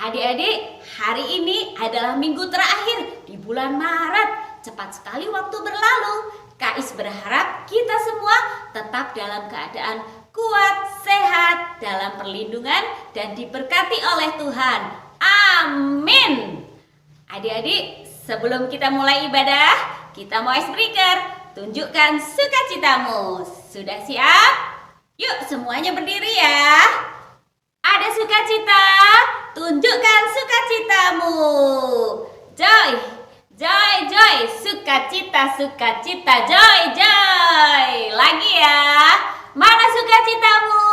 Adik-adik, hari ini adalah minggu terakhir di bulan Maret. Cepat sekali waktu berlalu. Kais berharap kita semua tetap dalam keadaan kuat, sehat, dalam perlindungan dan diberkati oleh Tuhan. Amin. Adik-adik, sebelum kita mulai ibadah, kita mau icebreaker. Tunjukkan sukacitamu. Sudah siap? Yuk semuanya berdiri ya. Ada sukacita, tunjukkan sukacitamu. Joy, joy, joy, sukacita, sukacita, joy, joy. Lagi ya. Mana sukacitamu?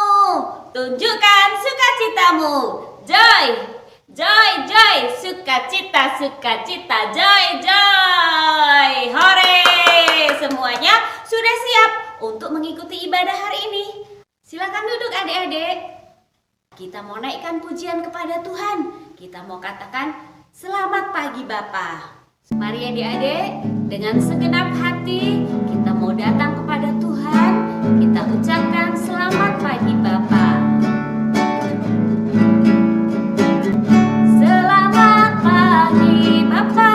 Tunjukkan sukacitamu. Joy, joy, joy, sukacita, sukacita, joy, joy. Hore! Semuanya sudah siap untuk mengikuti ibadah hari ini. Silakan duduk adik-adik. Kita mau naikkan pujian kepada Tuhan. Kita mau katakan selamat pagi Bapa. Mari adik-adik, dengan segenap hati kita mau datang kepada Tuhan. Kita ucapkan selamat pagi Bapa. Selamat pagi Bapa.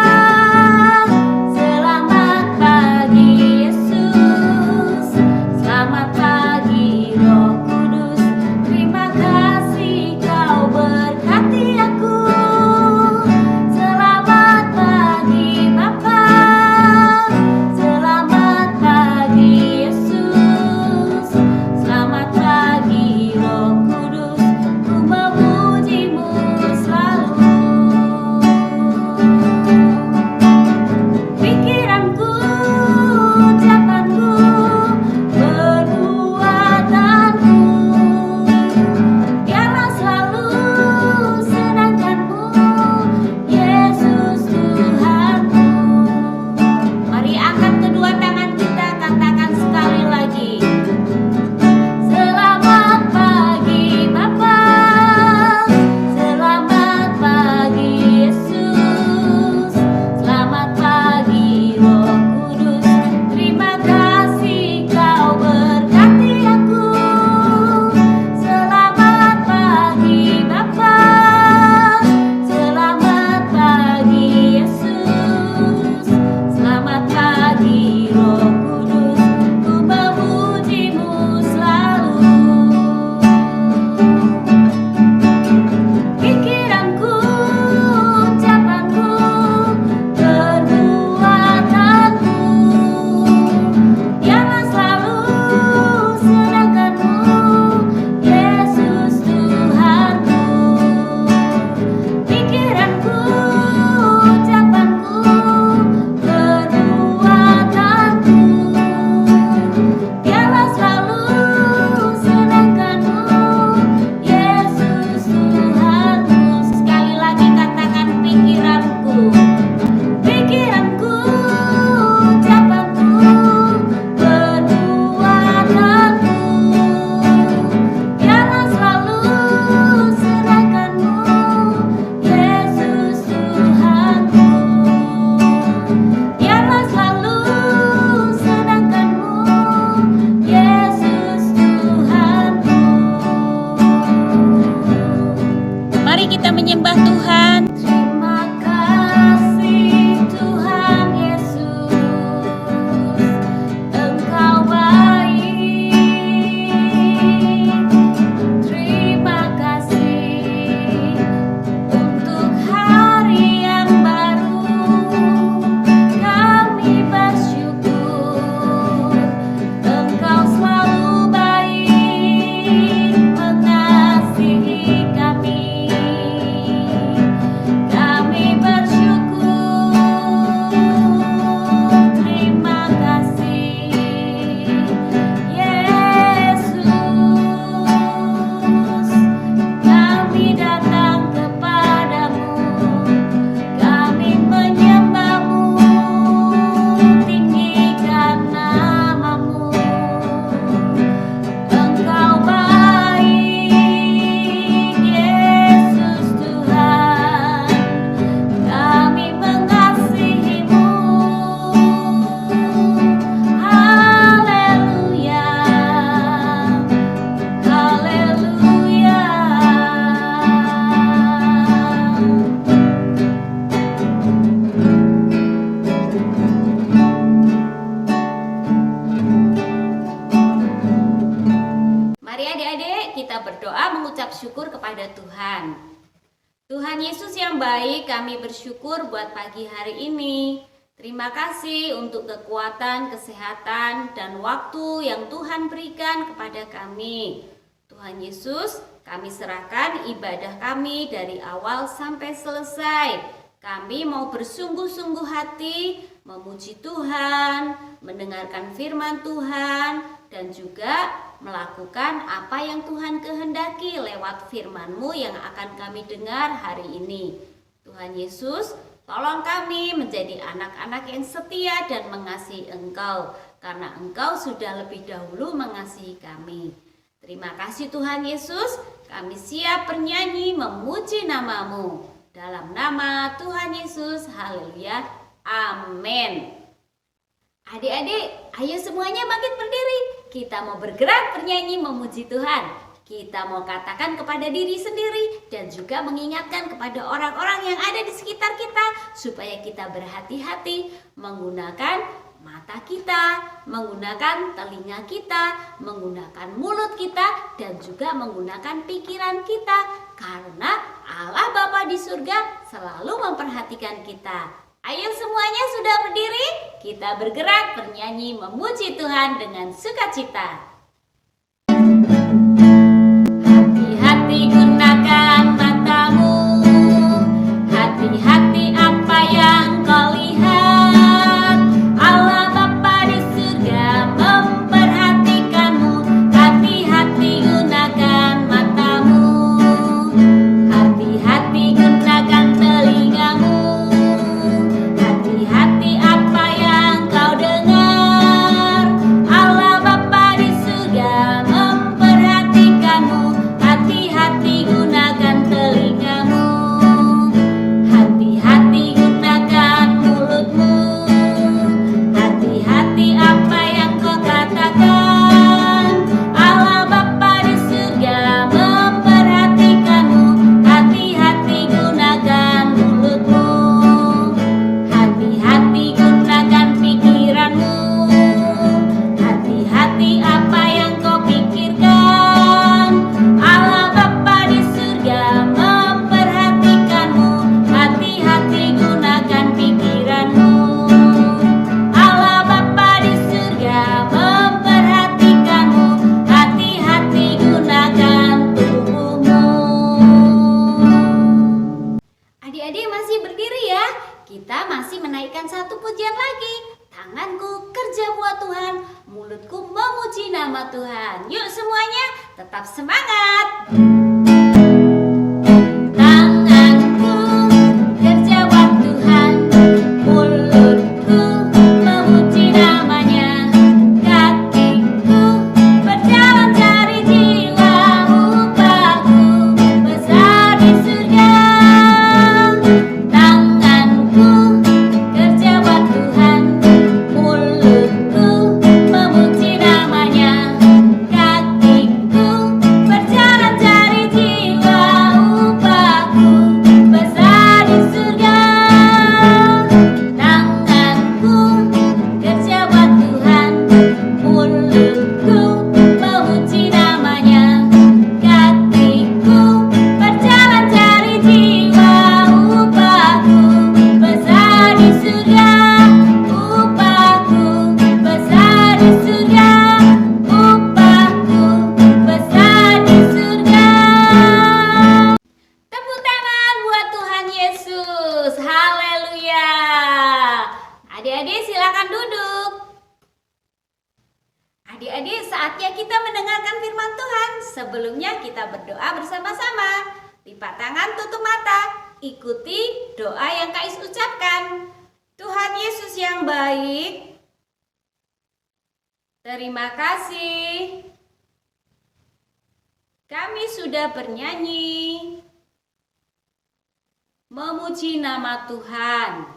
Selamat pagi Yesus. Selamat pagi Roh Kudus. Terima kasih kau berkati aku. Selamat pagi Bapa. Selamat pagi Yesus. Selamat pagi Roh Kudus. Ku memujimu selalu. Pikiranku, ucapanku, perbuatanku, biarlah selalu senangkanmu, Yesus Tuhanku. Mari angkat kedua tangan kita, katakan sekali lagi. Selamat pagi Bapa. Selamat pagi Yesus. Selamat pagi Roh Kudus. Terima kasih kau berkati aku. Selamat pagi Bapa. Selamat pagi Yesus. Selamat pagi Roh Kudus. Ku memujimu selalu. Pikiranku, ucapanku, perbuatanku, biarlah selalu senangkanmu, Yesus Tuhanku. Pikiranku, ucapanku, perbuatanku, biarlah selalu senangkanmu, Yesus Tuhanku. Sekali lagi katakan pikiranku. Pikiranku, ucapanku, perbuatanku, biarlah selalu senangkanmu, Yesus Tuhanku. Biarlah selalu senangkanmu, Yesus Tuhanku. Mari kita menyembah Tuhan. Terima kasih Tuhan Yesus, Engkau baik. Terima kasih untuk hari yang baru. Kami bersyukur Engkau selalu baik mengasihi kami. Tuhan Yesus yang baik, kami bersyukur buat pagi hari ini. Terima kasih untuk kekuatan, kesehatan, dan waktu yang Tuhan berikan kepada kami. Tuhan Yesus, kami serahkan ibadah kami dari awal sampai selesai. Kami mau bersungguh-sungguh hati memuji Tuhan, mendengarkan firman Tuhan, dan juga melakukan apa yang Tuhan kehendaki lewat firman-Mu yang akan kami dengar hari ini. Tuhan Yesus, tolong kami menjadi anak-anak yang setia dan mengasihi Engkau, karena Engkau sudah lebih dahulu mengasihi kami. Terima kasih Tuhan Yesus, kami siap bernyanyi memuji nama-Mu. Dalam nama Tuhan Yesus, haleluya, amin. Adik-adik, ayo semuanya bangkit berdiri. Kita mau bergerak bernyanyi memuji Tuhan. Kita mau katakan kepada diri sendiri dan juga mengingatkan kepada orang-orang yang ada di sekitar kita supaya kita berhati-hati menggunakan mata kita, menggunakan telinga kita, menggunakan mulut kita, dan juga menggunakan pikiran kita. Karena Allah Bapa di surga selalu memperhatikan kita. Ayo semuanya sudah berdiri, kita bergerak bernyanyi memuji Tuhan dengan sukacita. Hati-hati gunakan matamu, hati-hati apa yang kau lihat. Allah Bapa di surga memperhatikanmu. Hati-hati gunakan matamu, hati-hati gunakan telingamu. Hati-hati apa yang kau dengar. Allah Bapa di surga memperhatikanmu. Hati-hati gunakan telingamu. Hati-hati gunakan mulutmu. Hati-hati apa yang kau katakan. Allah Bapa di surga memperhatikanmu. Hati-hati gunakan mulutmu. Hati-hati gunakan pikiranmu. Hati-hati apa yang kau pikirkan. Allah Bapa di surga memperhatikanmu. Hati-hati gunakan pikiranmu. Allah Bapa di surga memperhatikanmu. Hati-hati gunakan tubuhmu. Adik-adik masih berdiri ya? Kita masih menaikkan satu pujian lagi. Tanganku kerja buat Tuhan, mulutku memuji nama Tuhan. Yuk semuanya tetap semangat. Tanganku kerja buat Tuhan, mulutku memuji namanya. Kakiku berjalan cari jiwa, upahku besar di surga. Tanganku kerja buat Tuhan, mulutku memuji namanya. Kakiku berjalan cari jiwa, upahku besar di surga. Tanganku kerja buat Tuhan, mulutku memuji namanya. Kakiku berjalan cari jiwa, upahku besar di surga. Upahku besar di surga. Upahku besar di surga. Tepuk tangan buat Tuhan Yesus. Haleluya. Adik-adik silakan duduk. Adik-adik, saatnya kita mendengarkan firman Tuhan. Sebelumnya kita berdoa bersama-sama. Lipat tangan, tutup mata. Ikuti doa yang Kais ucapkan. Tuhan Yesus yang baik, terima kasih. Kami sudah bernyanyi memuji nama Tuhan.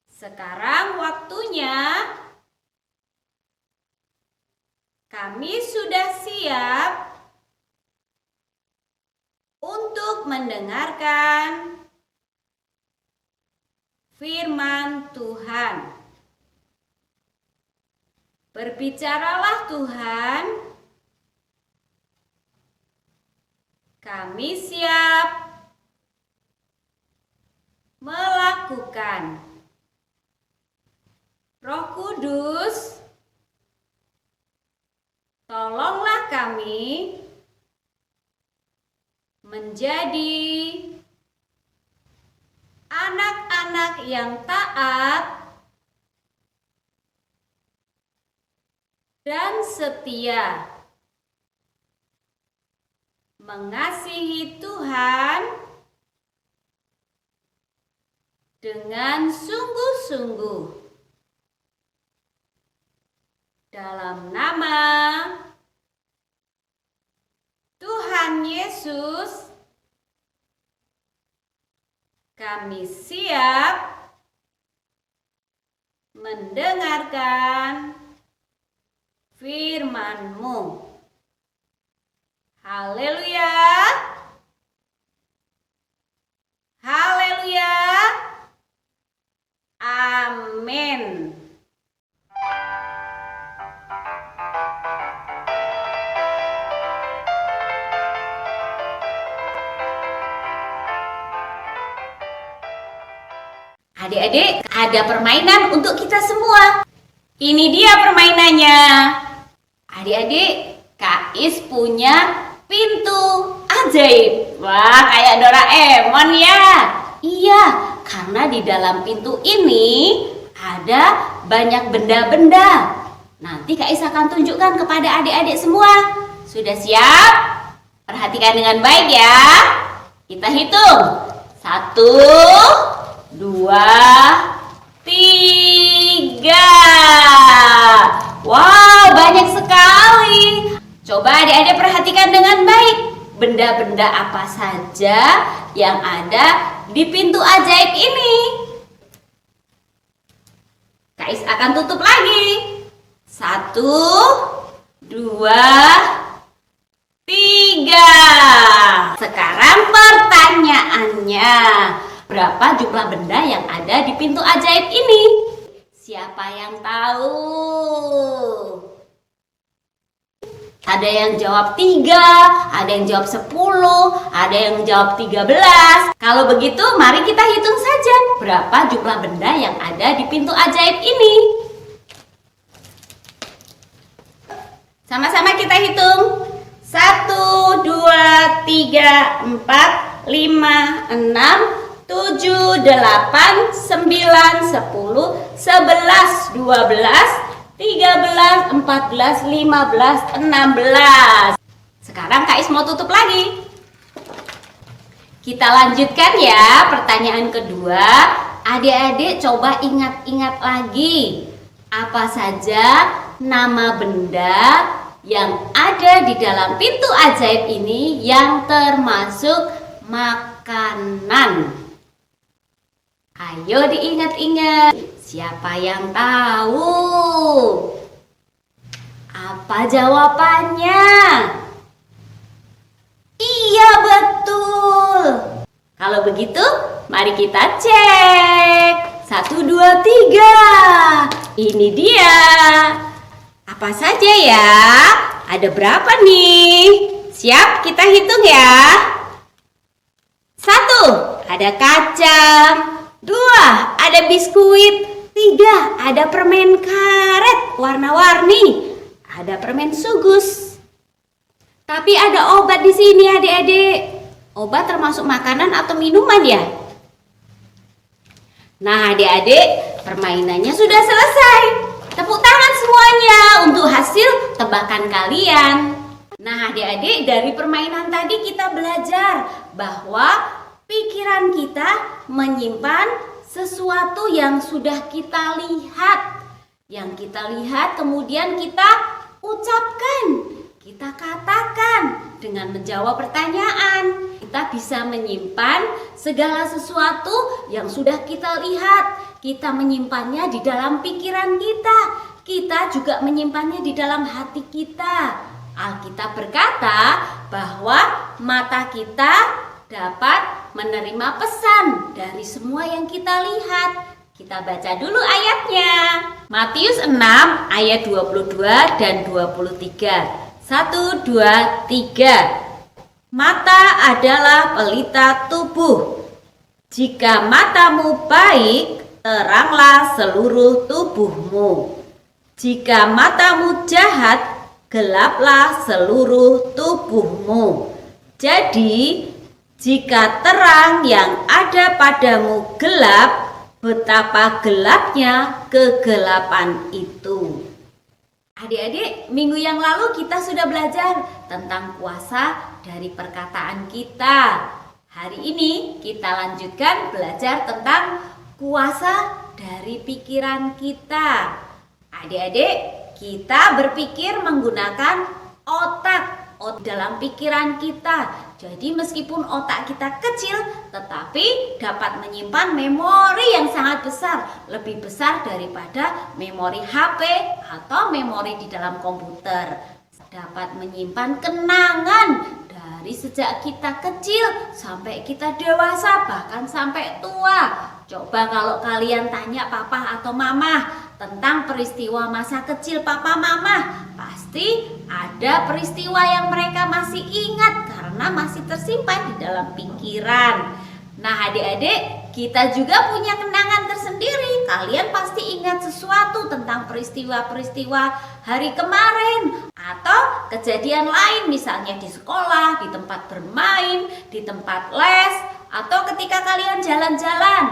Sekarang waktunya kami sudah siap untuk mendengarkan firman Tuhan. Berbicaralah Tuhan, Kami siap melakukan. Roh Kudus, tolonglah kami menjadi anak-anak yang taat dan setia, mengasihi Tuhan dengan sungguh-sungguh. Dalam nama Tuhan Yesus, kami siap mendengarkan firman-Mu. Haleluya. Haleluya. Amin. Adik-adik, ada permainan untuk kita semua. Ini dia permainannya. Adik-adik, Kak Is punya pintu ajaib. Wah, kayak Doraemon ya. Iya, karena di dalam pintu ini ada banyak benda-benda. Nanti Kak Is akan tunjukkan kepada adik-adik semua. Sudah siap? Perhatikan dengan baik ya. Kita hitung. 1, 2, 3. Wow, banyak sekali. Coba adik-adik perhatikan dengan baik. Benda-benda apa saja yang ada di pintu ajaib ini. Kak Is akan tutup lagi. 1, 2, 3. Sekarang pertanyaannya, berapa jumlah benda yang ada di pintu ajaib ini? Siapa yang tahu? Ada yang jawab 3, ada yang jawab 10, ada yang jawab 13. Kalau begitu, mari kita hitung saja berapa jumlah benda yang ada di pintu ajaib ini. Sama-sama kita hitung. 1, 2, 3, 4, 5, 6, 7, 8, 9, 10, 11, 12, 13, 14, 15, 16. Sekarang Kak Is mau tutup lagi. Kita lanjutkan ya pertanyaan kedua. Adik-adik coba ingat-ingat lagi. Apa saja nama benda yang ada di dalam pintu ajaib ini yang termasuk makanan? Ayo diingat-ingat. Siapa yang tahu? Apa jawabannya? Iya, betul. Kalau begitu, mari kita cek. 1, 2, 3. Ini dia. Apa saja ya? Ada berapa nih? Siap, kita hitung ya. 1, ada kacang. 2, ada biskuit. 3, ada permen karet warna-warni. Ada permen sugus. Tapi ada obat di sini adik-adik. Obat termasuk makanan atau minuman ya? Nah adik-adik, permainannya sudah selesai. Tepuk tangan semuanya untuk hasil tebakan kalian. Nah adik-adik, dari permainan tadi kita belajar bahwa pikiran kita menyimpan sesuatu yang sudah kita lihat. Yang kita lihat kemudian kita ucapkan, kita katakan dengan menjawab pertanyaan. Kita bisa menyimpan segala sesuatu yang sudah kita lihat. Kita menyimpannya di dalam pikiran kita. Kita juga menyimpannya di dalam hati kita. Alkitab berkata bahwa mata kita dapat menerima pesan dari semua yang kita lihat. Kita baca dulu ayatnya. Matius 6 ayat 22 dan 23. 1, 2, 3. Mata adalah pelita tubuh. Jika matamu baik, teranglah seluruh tubuhmu. Jika matamu jahat, gelaplah seluruh tubuhmu. Jadi, jika terang yang ada padamu gelap, betapa gelapnya kegelapan itu. Adik-adik, minggu yang lalu kita sudah belajar tentang kuasa dari perkataan kita. Hari ini kita lanjutkan belajar tentang kuasa dari pikiran kita. Adik-adik, kita berpikir menggunakan otak dalam pikiran kita. Jadi meskipun otak kita kecil, tetapi dapat menyimpan memori yang sangat besar, lebih besar daripada memori HP atau memori di dalam komputer. Dapat menyimpan kenangan dari sejak kita kecil sampai kita dewasa, bahkan sampai tua. Coba kalau kalian tanya papa atau mama tentang peristiwa masa kecil papa mama, pasti ada peristiwa yang mereka masih ingat karena masih tersimpan di dalam pikiran. Nah adik-adik, kita juga punya kenangan tersendiri. Kalian pasti ingat sesuatu tentang peristiwa-peristiwa hari kemarin atau kejadian lain, misalnya di sekolah, di tempat bermain, di tempat les, atau ketika kalian jalan-jalan.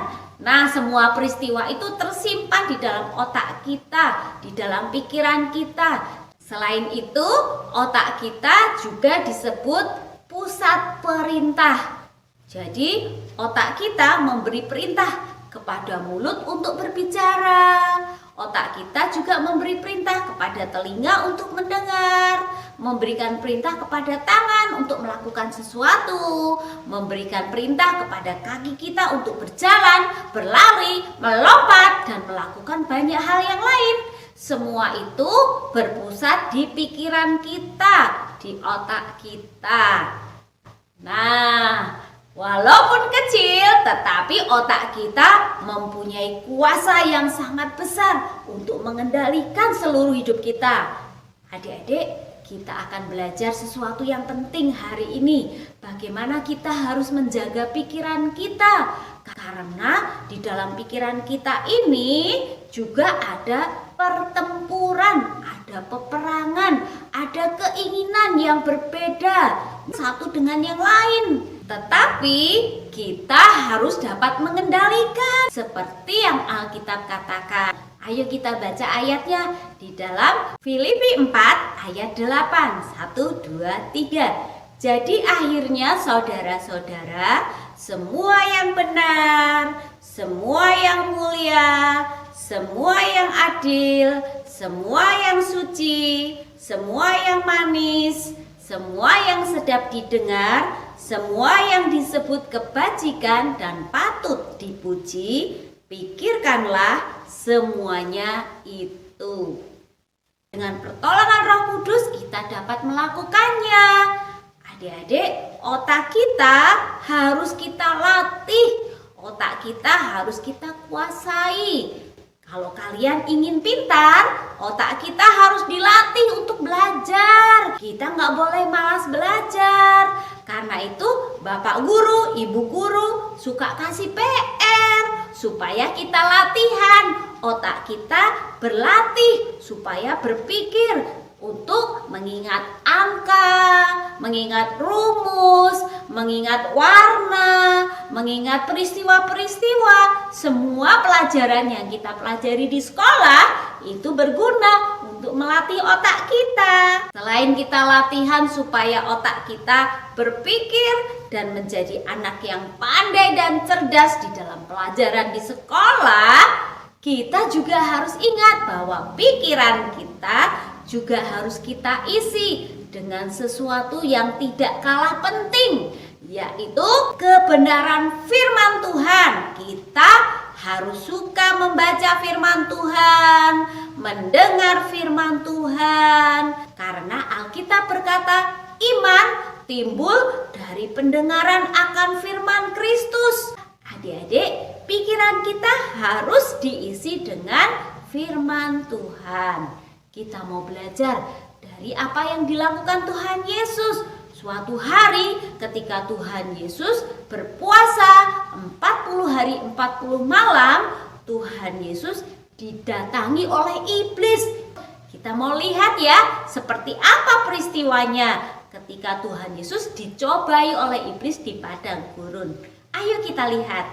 Nah, semua peristiwa itu tersimpan di dalam otak kita, di dalam pikiran kita. Selain itu, otak kita juga disebut pusat perintah. Jadi, otak kita memberi perintah kepada mulut untuk berbicara. Otak kita juga memberi perintah kepada telinga untuk mendengar, memberikan perintah kepada tangan untuk melakukan sesuatu, memberikan perintah kepada kaki kita untuk berjalan, berlari, melompat, dan melakukan banyak hal yang lain. Semua itu berpusat di pikiran kita, di otak kita. Nah, walaupun kecil, tetapi otak kita mempunyai kuasa yang sangat besar untuk mengendalikan seluruh hidup kita. Adik-adik, kita akan belajar sesuatu yang penting hari ini. Bagaimana kita harus menjaga pikiran kita. Karena di dalam pikiran kita ini juga ada pertempuran, ada peperangan, ada keinginan yang berbeda satu dengan yang lain. Tetapi kita harus dapat mengendalikan seperti yang Alkitab katakan. Ayo kita baca ayatnya di dalam Filipi 4 ayat 8. 1, 2, 3. Jadi akhirnya saudara-saudara, semua yang benar, semua yang mulia, semua yang adil, semua yang suci, semua yang manis, semua yang sedap didengar, semua yang disebut kebajikan dan patut dipuji, pikirkanlah semuanya itu. Dengan pertolongan Roh Kudus kita dapat melakukannya. Adik-adik, otak kita harus kita latih. Otak kita harus kita kuasai. Kalau kalian ingin pintar, otak kita harus dilatih untuk belajar. Kita nggak boleh malas belajar. Karena itu Bapak Guru, Ibu Guru suka kasih PR supaya kita latihan. Otak kita berlatih supaya berpikir untuk mengingat angka, mengingat rumus, mengingat warna, mengingat peristiwa-peristiwa. Semua pelajaran yang kita pelajari di sekolah itu berguna untuk melatih otak kita. Selain kita latihan supaya otak kita berpikir dan menjadi anak yang pandai dan cerdas di dalam pelajaran di sekolah, kita juga harus ingat bahwa pikiran kita juga harus kita isi dengan sesuatu yang tidak kalah penting, yaitu kebenaran firman Tuhan. Kita harus suka membaca firman Tuhan, mendengar firman Tuhan, karena Alkitab berkata, iman timbul dari pendengaran akan firman Kristus. Adik-adik, pikiran kita harus diisi dengan firman Tuhan. Kita mau belajar dari apa yang dilakukan Tuhan Yesus Suatu hari ketika Tuhan Yesus berpuasa 40 hari 40 malam, Tuhan Yesus didatangi oleh iblis. Kita mau lihat ya, seperti apa peristiwanya ketika Tuhan Yesus dicobai oleh iblis di padang gurun. Ayo kita lihat.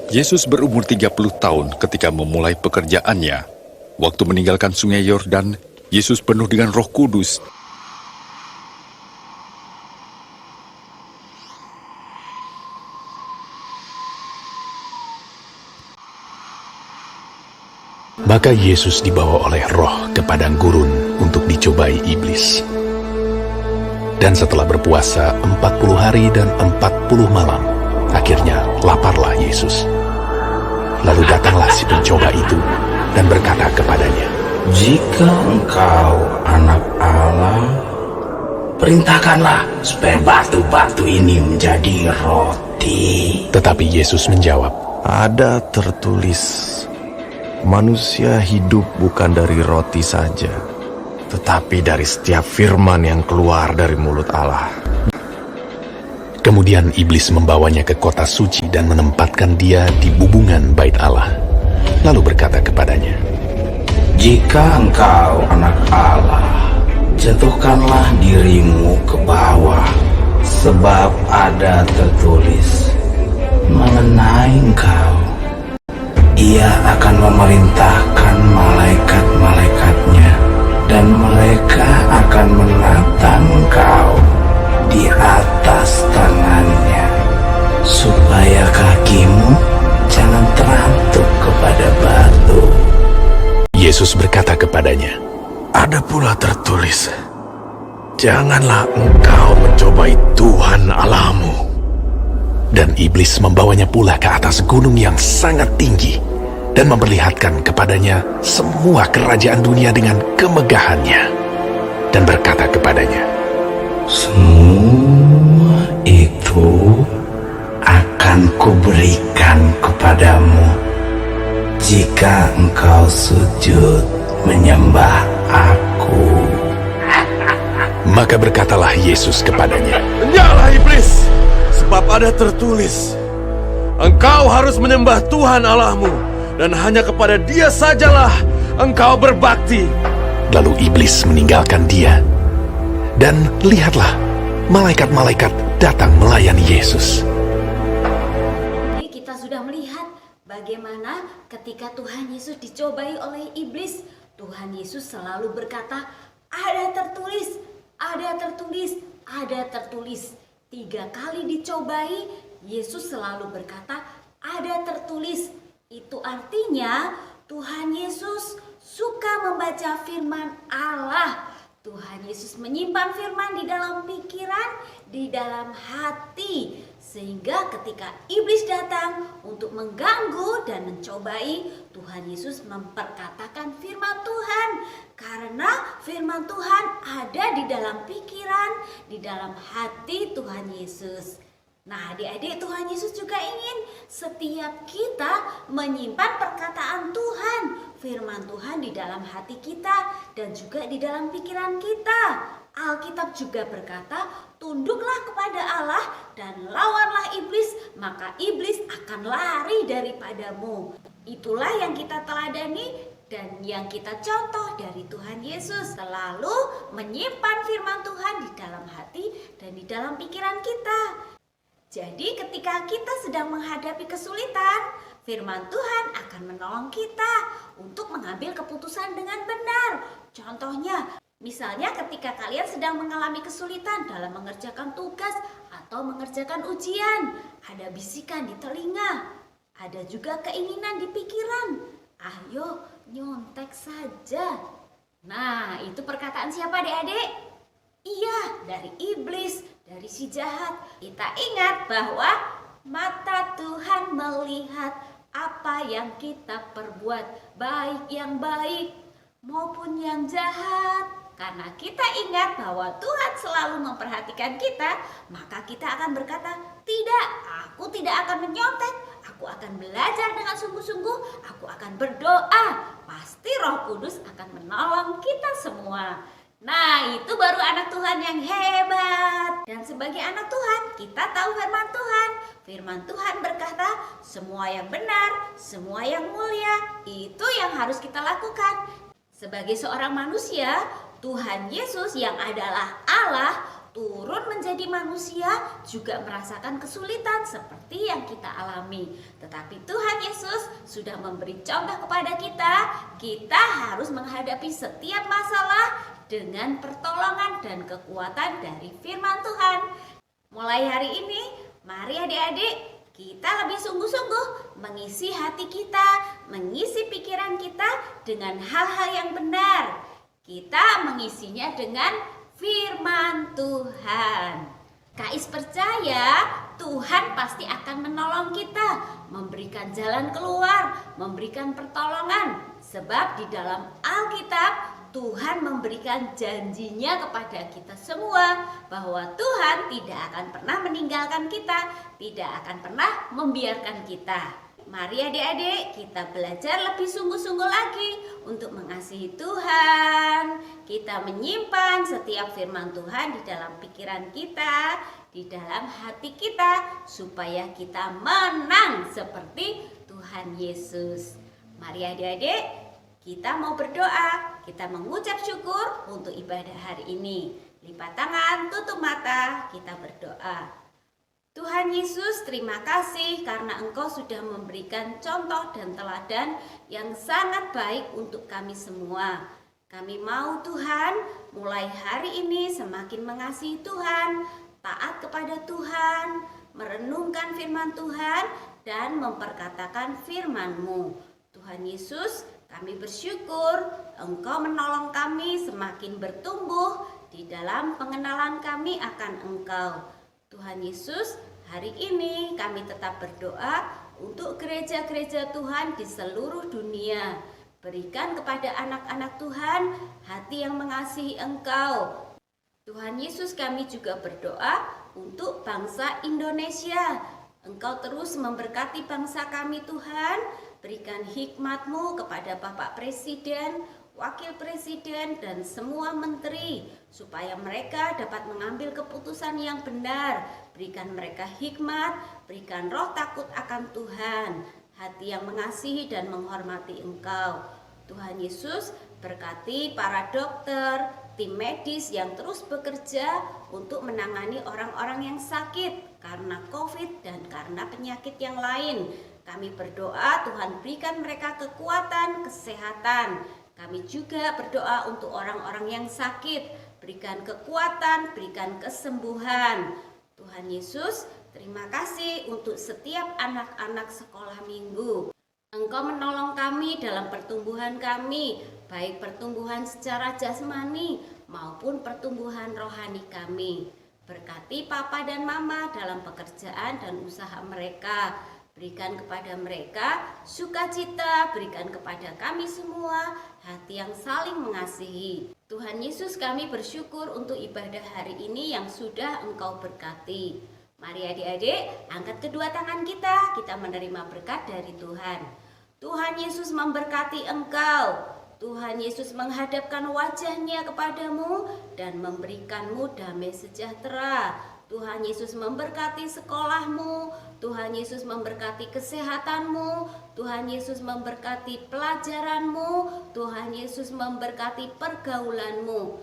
Yesus berumur 30 tahun ketika memulai pekerjaannya. Waktu meninggalkan sungai Yordan, Yesus penuh dengan Roh Kudus. Maka Yesus dibawa oleh Roh ke padang gurun untuk dicobai iblis. Dan setelah berpuasa 40 hari dan 40 malam, akhirnya laparlah Yesus. Lalu datanglah si pencoba itu dan berkata kepadanya, "Jika engkau anak Allah, perintahkanlah supaya batu-batu ini menjadi roti." Tetapi Yesus menjawab, Ada tertulis, manusia hidup bukan dari roti saja, tetapi dari setiap firman yang keluar dari mulut Allah. Kemudian iblis membawanya ke kota suci dan menempatkan dia di bubungan bait Allah. Lalu berkata kepadanya, "Jika engkau anak Allah, jatuhkanlah dirimu ke bawah, sebab ada tertulis mengenai engkau. Ia akan memerintahkan malaikat-malaikatnya, dan mereka akan menatang engkau di atas tangannya, supaya kakimu jangan terantuk kepada batu." Yesus berkata kepadanya, Ada pula tertulis, janganlah engkau mencobai Tuhan Allahmu. dan iblis membawanya pula ke atas gunung yang sangat tinggi dan memperlihatkan kepadanya semua kerajaan dunia dengan kemegahannya, dan berkata kepadanya, "Semua itu akan kuberikan kepadamu jika engkau sujud menyembah aku." Maka berkatalah Yesus kepadanya, Nyala iblis, sebab ada tertulis, engkau harus menyembah Tuhan Allahmu, dan hanya kepada Dia sajalah engkau berbakti. Lalu iblis meninggalkan dia, dan lihatlah, malaikat-malaikat datang melayani Yesus. Jadi kita sudah melihat bagaimana ketika Tuhan Yesus dicobai oleh iblis, Tuhan Yesus selalu berkata, ada tertulis, ada tertulis, ada tertulis. 3 kali dicobai, Yesus selalu berkata, ada tertulis. Itu artinya Tuhan Yesus suka membaca firman Allah. Tuhan Yesus menyimpan firman di dalam pikiran, di dalam hati. Sehingga ketika iblis datang untuk mengganggu dan mencobai, Tuhan Yesus memperkatakan firman Tuhan. Karena firman Tuhan ada di dalam pikiran, di dalam hati Tuhan Yesus. Nah, adik-adik, Tuhan Yesus juga ingin setiap kita menyimpan perkataan Tuhan, firman Tuhan di dalam hati kita dan juga di dalam pikiran kita. Alkitab juga berkata, tunduklah kepada Allah dan lawanlah iblis, maka iblis akan lari daripadamu. Itulah yang kita teladani dan yang kita contoh dari Tuhan Yesus. Selalu menyimpan firman Tuhan di dalam hati dan di dalam pikiran kita. Jadi ketika kita sedang menghadapi kesulitan, firman Tuhan akan menolong kita untuk mengambil keputusan dengan benar. Contohnya, misalnya ketika kalian sedang mengalami kesulitan dalam mengerjakan tugas atau mengerjakan ujian, ada bisikan di telinga, ada juga keinginan di pikiran. Ayo nyontek saja. Nah, itu perkataan siapa adik-adik? Iya, dari iblis, dari si jahat. Kita ingat bahwa mata Tuhan melihat apa yang kita perbuat, baik yang baik maupun yang jahat. Karena kita ingat bahwa Tuhan selalu memperhatikan kita, maka kita akan berkata, tidak, aku tidak akan menyontek, aku akan belajar dengan sungguh-sungguh, aku akan berdoa. Pasti Roh Kudus akan menolong kita semua. Nah, itu baru anak Tuhan yang hebat. Dan sebagai anak Tuhan, kita tahu firman Tuhan. Firman Tuhan berkata, semua yang benar, semua yang mulia, itu yang harus kita lakukan. Sebagai seorang manusia, Tuhan Yesus yang adalah Allah turun menjadi manusia juga merasakan kesulitan seperti yang kita alami. Tetapi Tuhan Yesus sudah memberi contoh kepada kita. Kita harus menghadapi setiap masalah dengan pertolongan dan kekuatan dari firman Tuhan. Mulai hari ini, mari adik-adik kita lebih sungguh-sungguh mengisi hati kita, mengisi pikiran kita dengan hal-hal yang benar. Kita mengisinya dengan firman Tuhan. Kais percaya Tuhan pasti akan menolong kita, memberikan jalan keluar, memberikan pertolongan. Sebab di dalam Alkitab Tuhan memberikan janjinya kepada kita semua bahwa Tuhan tidak akan pernah meninggalkan kita, tidak akan pernah membiarkan kita. Mari adik-adik kita belajar lebih sungguh-sungguh lagi untuk mengasihi Tuhan. Kita menyimpan setiap firman Tuhan di dalam pikiran kita, di dalam hati kita, supaya kita menang seperti Tuhan Yesus. Mari adik-adik kita mau berdoa, kita mengucap syukur untuk ibadah hari ini. Lipat tangan, tutup mata, kita berdoa. Tuhan Yesus, terima kasih karena Engkau sudah memberikan contoh dan teladan yang sangat baik untuk kami semua. Kami mau Tuhan, mulai hari ini semakin mengasihi Tuhan, taat kepada Tuhan, merenungkan firman Tuhan, dan memperkatakan firman-Mu. Tuhan Yesus, kami bersyukur Engkau menolong kami semakin bertumbuh di dalam pengenalan kami akan Engkau. Tuhan Yesus, hari ini kami tetap berdoa untuk gereja-gereja Tuhan di seluruh dunia. Berikan kepada anak-anak Tuhan hati yang mengasihi Engkau. Tuhan Yesus, kami juga berdoa untuk bangsa Indonesia. Engkau terus memberkati bangsa kami Tuhan. Berikan hikmat-Mu kepada Bapak Presiden, Wakil Presiden, dan semua menteri, supaya mereka dapat mengambil keputusan yang benar. Berikan mereka hikmat, berikan roh takut akan Tuhan, hati yang mengasihi dan menghormati Engkau. Tuhan Yesus, berkati para dokter, tim medis yang terus bekerja untuk menangani orang-orang yang sakit karena COVID dan karena penyakit yang lain. Kami berdoa Tuhan berikan mereka kekuatan, kesehatan. Kami juga berdoa untuk orang-orang yang sakit, berikan kekuatan, berikan kesembuhan. Tuhan Yesus, terima kasih untuk setiap anak-anak sekolah minggu. Engkau menolong kami dalam pertumbuhan kami, baik pertumbuhan secara jasmani maupun pertumbuhan rohani kami. Berkati papa dan mama dalam pekerjaan dan usaha mereka. Berikan kepada mereka sukacita, berikan kepada kami semua hati yang saling mengasihi. Tuhan Yesus, kami bersyukur untuk ibadah hari ini yang sudah Engkau berkati. Mari adik-adik, angkat kedua tangan kita menerima berkat dari Tuhan. Tuhan Yesus memberkati engkau. Tuhan Yesus menghadapkan wajahnya kepadamu dan memberikanmu damai sejahtera. Tuhan Yesus memberkati sekolahmu, Tuhan Yesus memberkati kesehatanmu, Tuhan Yesus memberkati pelajaranmu, Tuhan Yesus memberkati pergaulanmu.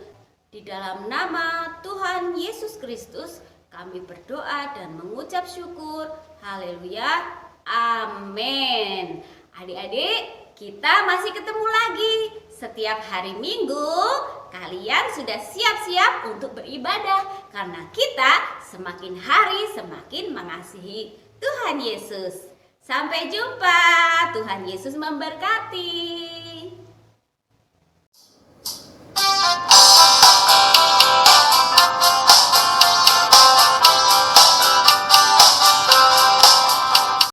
Di dalam nama Tuhan Yesus Kristus kami berdoa dan mengucap syukur. Haleluya, amin. Adik-adik, kita masih ketemu lagi setiap hari Minggu. Kalian sudah siap-siap untuk beribadah karena kita semakin hari semakin mengasihi Tuhan Yesus. Sampai jumpa. Tuhan Yesus memberkati.